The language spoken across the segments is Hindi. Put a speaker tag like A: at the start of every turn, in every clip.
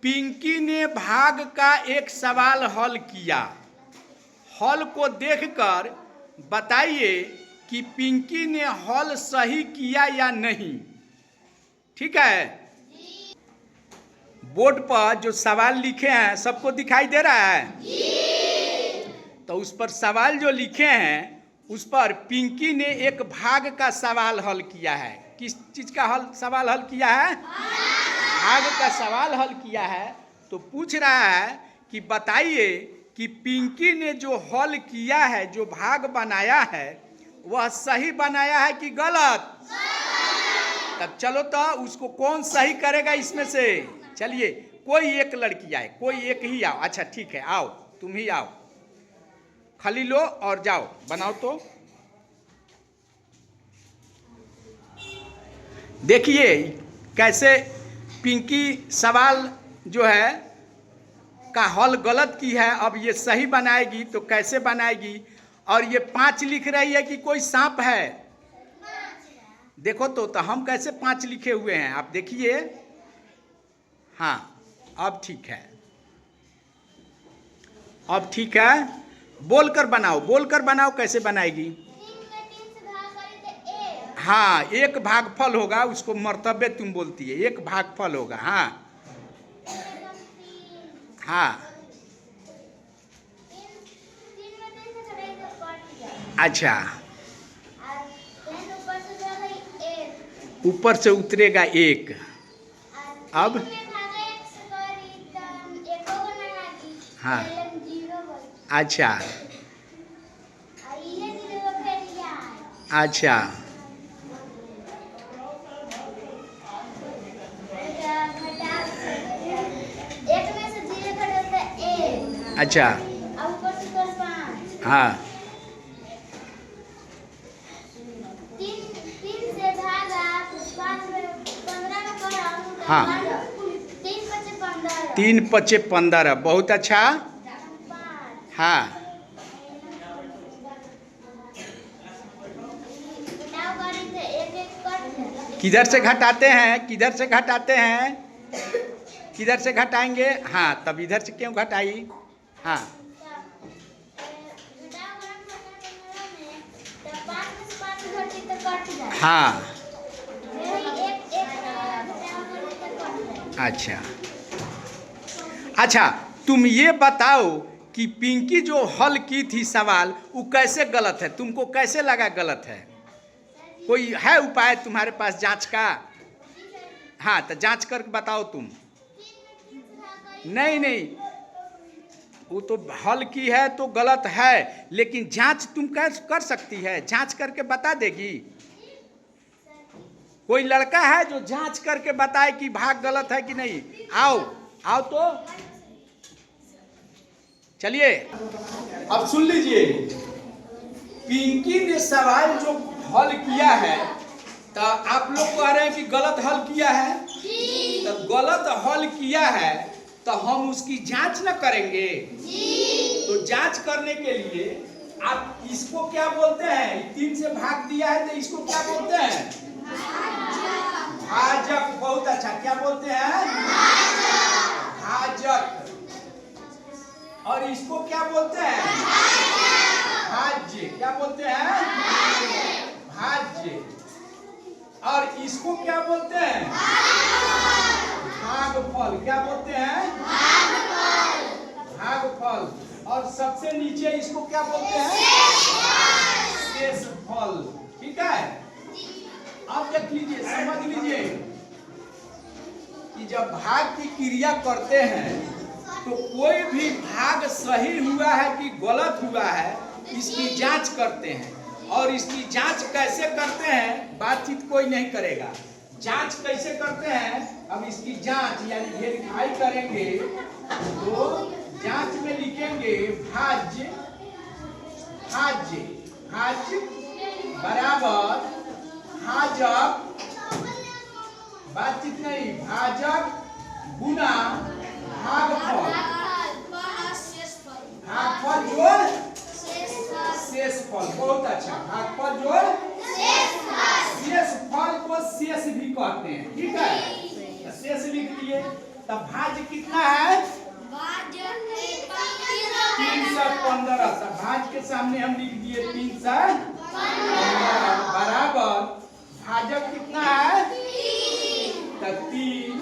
A: पिंकी ने भाग का एक सवाल हल किया। हल को देखकर बताइए कि पिंकी ने हल सही किया या नहीं। ठीक है, बोर्ड पर जो सवाल लिखे हैं सबको दिखाई दे रहा है? तो उस पर सवाल जो लिखे हैं उस पर पिंकी ने एक भाग का सवाल हल किया है। किस चीज का सवाल हल किया है? भाग का सवाल हल किया है। तो पूछ रहा है कि बताइए कि पिंकी ने जो हल किया है, जो भाग बनाया है, वह सही बनाया है कि गलत? तब चलो तो उसको कौन सही करेगा इसमें से? चलिए, कोई एक लड़की आए, कोई एक ही आओ। अच्छा ठीक है, आओ, तुम ही आओ, खली लो और जाओ बनाओ। तो देखिए कैसे पिंकी सवाल जो है का हल गलत की है, अब ये सही बनाएगी तो कैसे बनाएगी? और ये 5 लिख रही है कि कोई सांप है। देखो तो हम कैसे 5 लिखे हुए हैं आप देखिए। हाँ, अब ठीक है, अब ठीक है। बोलकर बनाओ, बोलकर बनाओ, कैसे बनाएगी? हाँ, एक भागफल होगा, उसको मर्तबे तुम बोलती है, एक भागफल होगा। हाँ हाँ, अच्छा, ऊपर से उतरेगा 1। अब हाँ, अच्छा अच्छा, अच्छा, हाँ, 3 × 5 = 15। बहुत अच्छा। हाँ, किधर से घटाते हैं? किधर से घटाते हैं? किधर से घटाएंगे? हाँ, तब इधर से क्यों घटाई? हाँ, हाँ, अच्छा अच्छा, तुम ये बताओ कि पिंकी जो हल की थी सवाल, वो कैसे गलत है? तुमको कैसे लगा गलत है? कोई है उपाय तुम्हारे पास जांच का? हाँ, तो जांच करके बताओ तुम। नहीं नहीं, वो तो हल की है तो गलत है, लेकिन जांच तुम कर सकती है, जांच करके बता देगी। कोई लड़का है जो जांच करके बताए कि भाग गलत है कि नहीं? आओ आओ तो चलिए, अब सुन लीजिए। पिंकी ने सवाल जो हल किया है, तो आप लोग कह रहे हैं कि गलत हल किया है। तो गलत हल किया है तो हम उसकी जांच न करेंगे? तो जांच करने के लिए आप इसको क्या बोलते हैं? 3 से भाग दिया है तो इसको क्या बोलते हैं? भाजक। बहुत अच्छा, क्या बोलते हैं? भाजक। और इसको क्या बोलते हैं? भाज्य। क्या बोलते हैं? भाज्य। और इसको क्या बोलते हैं? भागफल। क्या बोलते हैं? भागफल। और सबसे नीचे इसको क्या बोलते हैं? शेषफल। ठीक है, अब देख लीजिए, समझ लीजिए कि जब भाग की क्रिया करते हैं तो कोई भी भाग सही हुआ है कि गलत हुआ है, इसकी जांच करते हैं। और इसकी जांच कैसे करते हैं? बातचीत कोई नहीं करेगा। जांच कैसे करते हैं? अब इसकी जांच यानी वेरीफाई करेंगे तो जांच में लिखेंगे भाज्य। भाज्य भाज्य बराबर भाजक, बातचीत नहीं, भाजक गुना भागफल। भागफल जोड़ शेषफल। बहुत अच्छा, भागफल जोड़ शेषफल को शेष भी कहते हैं। ठीक है, शेष लिख लिए। तब भाज्य कितना है 315। सब भाज्य के सामने हम लिख दिए 315 बराबर भाजक कितना है तब 3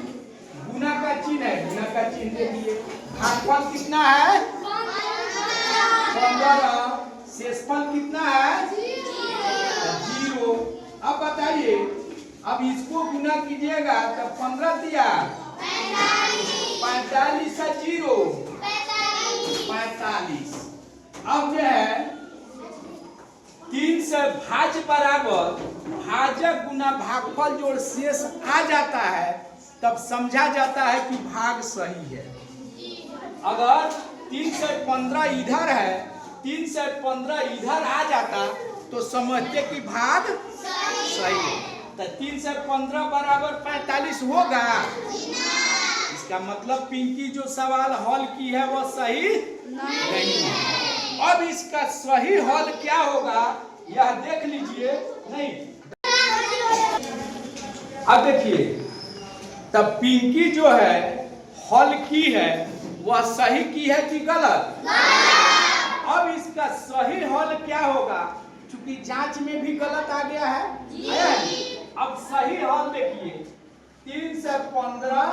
A: गुना का चिन्ह है, गुना का चिन्ह दे दिए। भागफल कितना है 15, शेषफल कितना है 0। अब बताइए, अब इसको गुना कीजिएगा तब 15 दिया 45 है 0 45। अब जो है 3 से भाज्य बराबर भाजक गुना भागफल जोड़ शेष आ जाता है, तब समझा जाता है कि भाग सही है। अगर 3 से 15 इधर है, 3 से 15 इधर आ जाता तो समझते कि भाग सही है। तो 3 से 15 बराबर 45 होगा। इसका मतलब पिंकी जो सवाल हल की है वह सही नहीं है। अब इसका सही हल क्या होगा यह देख लीजिए। नहीं, अब देखिए, तब पिंकी जो है हल की है वह सही की है कि गलत। अब इसका सही हल क्या होगा, क्योंकि जांच में भी गलत आ गया है। अब सही हल देखिए, 3 से 15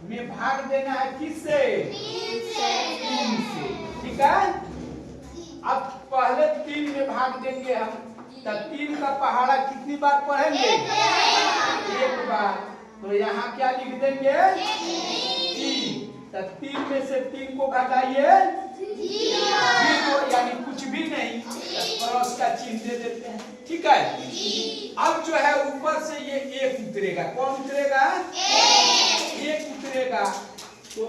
A: में भाग देना है किससे 3 से। ठीक है, अब पहले 3 में भाग देंगे हम, तब 3 का पहाड़ा कितनी बार पढ़ेंगे 1 बार। तो यहाँ क्या लिख देंगे 3। तब 3 में से 3 को घटाइए 0, यानी कुछ भी नहीं, क्रॉस का चिन्ह दे देते हैं। ठीक है, अब जो है ऊपर से ये 1 उतरेगा। कौन उतरेगा 1 उतरेगा। तो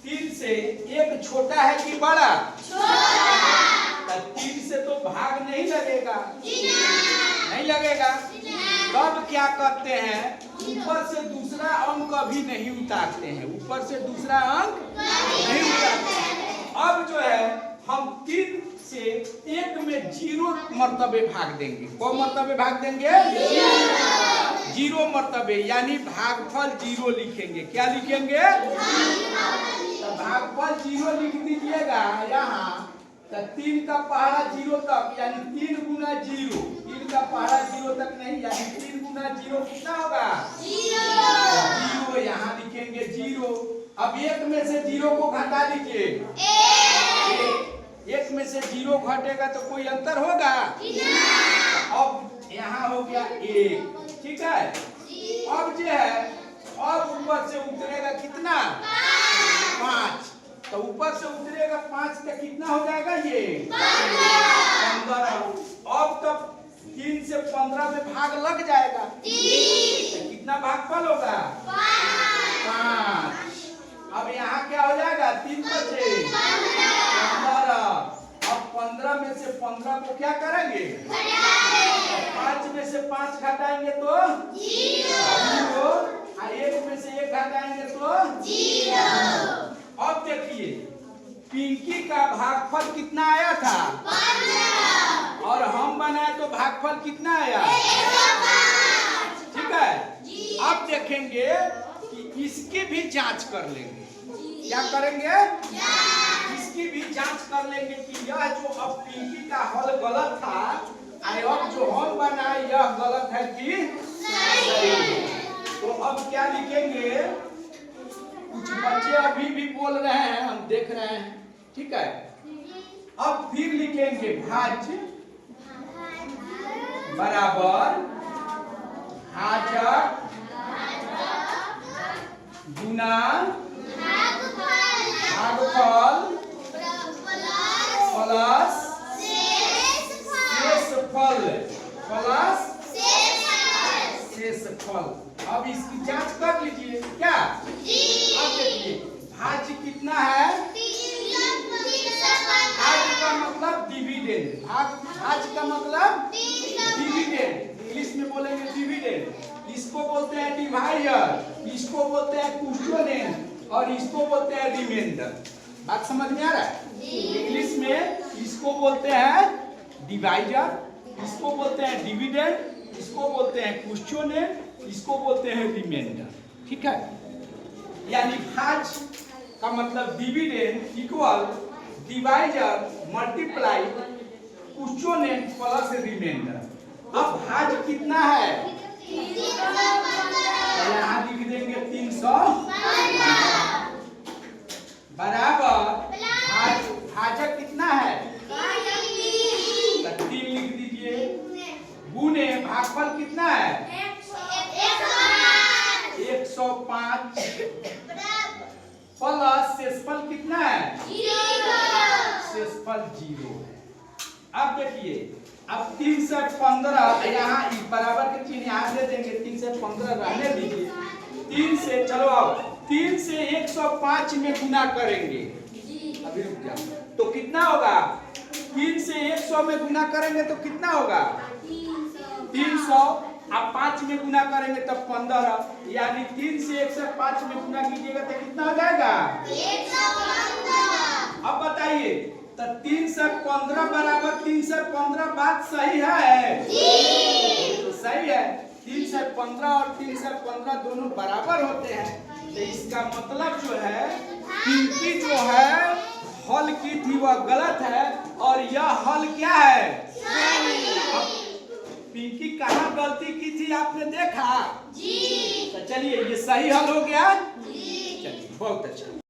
A: 3 से 1 छोटा है कि बड़ा छोटा। 3 से तो भाग नहीं लगेगा, नहीं लगेगा। तब क्या करते हैं, ऊपर से दूसरा अंक अभी नहीं उतारते हैं, ऊपर से दूसरा अंक नहीं उतारते हैं। अब जो है हम 3 से 1 में 0 मर्तबे भाग देंगे। कौन मर्तबे भाग देंगे 0 मर्तबे, यानी भागफल 0 लिखेंगे। क्या लिखेंगे तो भागफल 0 लिख दीजिएगा यहाँ। तो 3 का पहाड़ा 0 तक, यानी 3 गुना 0। 3 का पहाड़ा 0 तक नहीं, यानी 3 गुना 0 कितना होगा 0। यहाँ लिखेंगे 0। अब 1 में से 0 को घटा दीजिए। 1 में से 0 घटेगा तो कोई अंतर होगा। अब यहाँ हो गया 1। ठीक है, अब जो है अब ऊपर से उतरेगा कितना 5। तो ऊपर से उतरेगा 5 तक कितना हो जाएगा ये 15। अब तब 3 से 15 में भाग लग जाएगा। तो कितना भागफल होगा 5। अब यहाँ क्या हो जाएगा 3 बचे 15। अब 15 में से 15 को क्या करेंगे 5 में से 5 घटाएंगे तो 0। 1 में से 1 घटाएंगे तो 0। अब देखिए, पिंकी का भागफल कितना आया था 15 और हम बनाए तो भागफल कितना आया 105। ठीक है, अब देखेंगे कि इसकी भी जांच कर लेंगे। क्या करेंगे इसकी भी जांच कर लेंगे कि यह जो अब पिंकी का हल गलत था, अब जो हम बनाए यह गलत है कि सही। तो अब क्या लिखेंगे, कुछ बच्चे अभी भी बोल रहे हैं, हम देख रहे हैं। ठीक है, अब फिर लिखेंगे भाज्य बराबर भाजक गुना भागफल प्लस शेषफल प्लस शेषफल। अब इसकी जांच कर लीजिए। क्या अब देखिए, भाज्य कितना है भाज्य का मतलब डिविडेंड। भाज्य का मतलब डिविडेंड, इंग्लिश में बोलेंगे डिविडेंड। इसको बोलते हैं डिवाइडर, इसको बोलते हैं क्वोशिएंट और इसको बोलते हैं रिमाइंडर। बात समझ में आ रहा है। इंग्लिश में इसको बोलते हैं डिवाइडर, इसको बोलते हैं डिविडेंड, इसको बोलते हैं क्वोशिएंट, इसको बोलते हैं रिमाइंडर। ठीक है, यानी भाज का मतलब dividend equal divisor multiply quotient plus remainder. अब भाज कितना है, तो यहाँ लिख देंगे 300 बराबर भाजक कितना है, तो 3 लिख दीजिए, गुने भागफल कितना है 105 प्लस शेषफल कितना है, शेषफल 0 है। अब देखिए, अब 3 से 15 यहाँ बराबर के चिन्ह यहाँ दे देंगे, 3 से 15 रहने दीजिए। 3 से चलो अब 3 से 105 में गुना करेंगे, अभी रुक जाओ, तो कितना होगा, 3 से 100 में गुना करेंगे तो कितना होगा 300, अब 5 में गुना करेंगे तब 15, यानी 3 से 105 में गुना कीजिएगा तो कितना हो जाएगा 115। अब बताइए, तो 3 से 15 बराबर 3 से 15, बात सही है जी? तो सही है, 3 से 15 और 3 से 15 दोनों बराबर होते हैं, तो इसका मतलब जो है पिंकी जो है हल की थी वह गलत है और यह हल क्या है सही। पिंकी कहाँ गलती की थी आपने देखा जी? तो चलिए ये सही हल हो गया जी। चलिए बहुत अच्छा।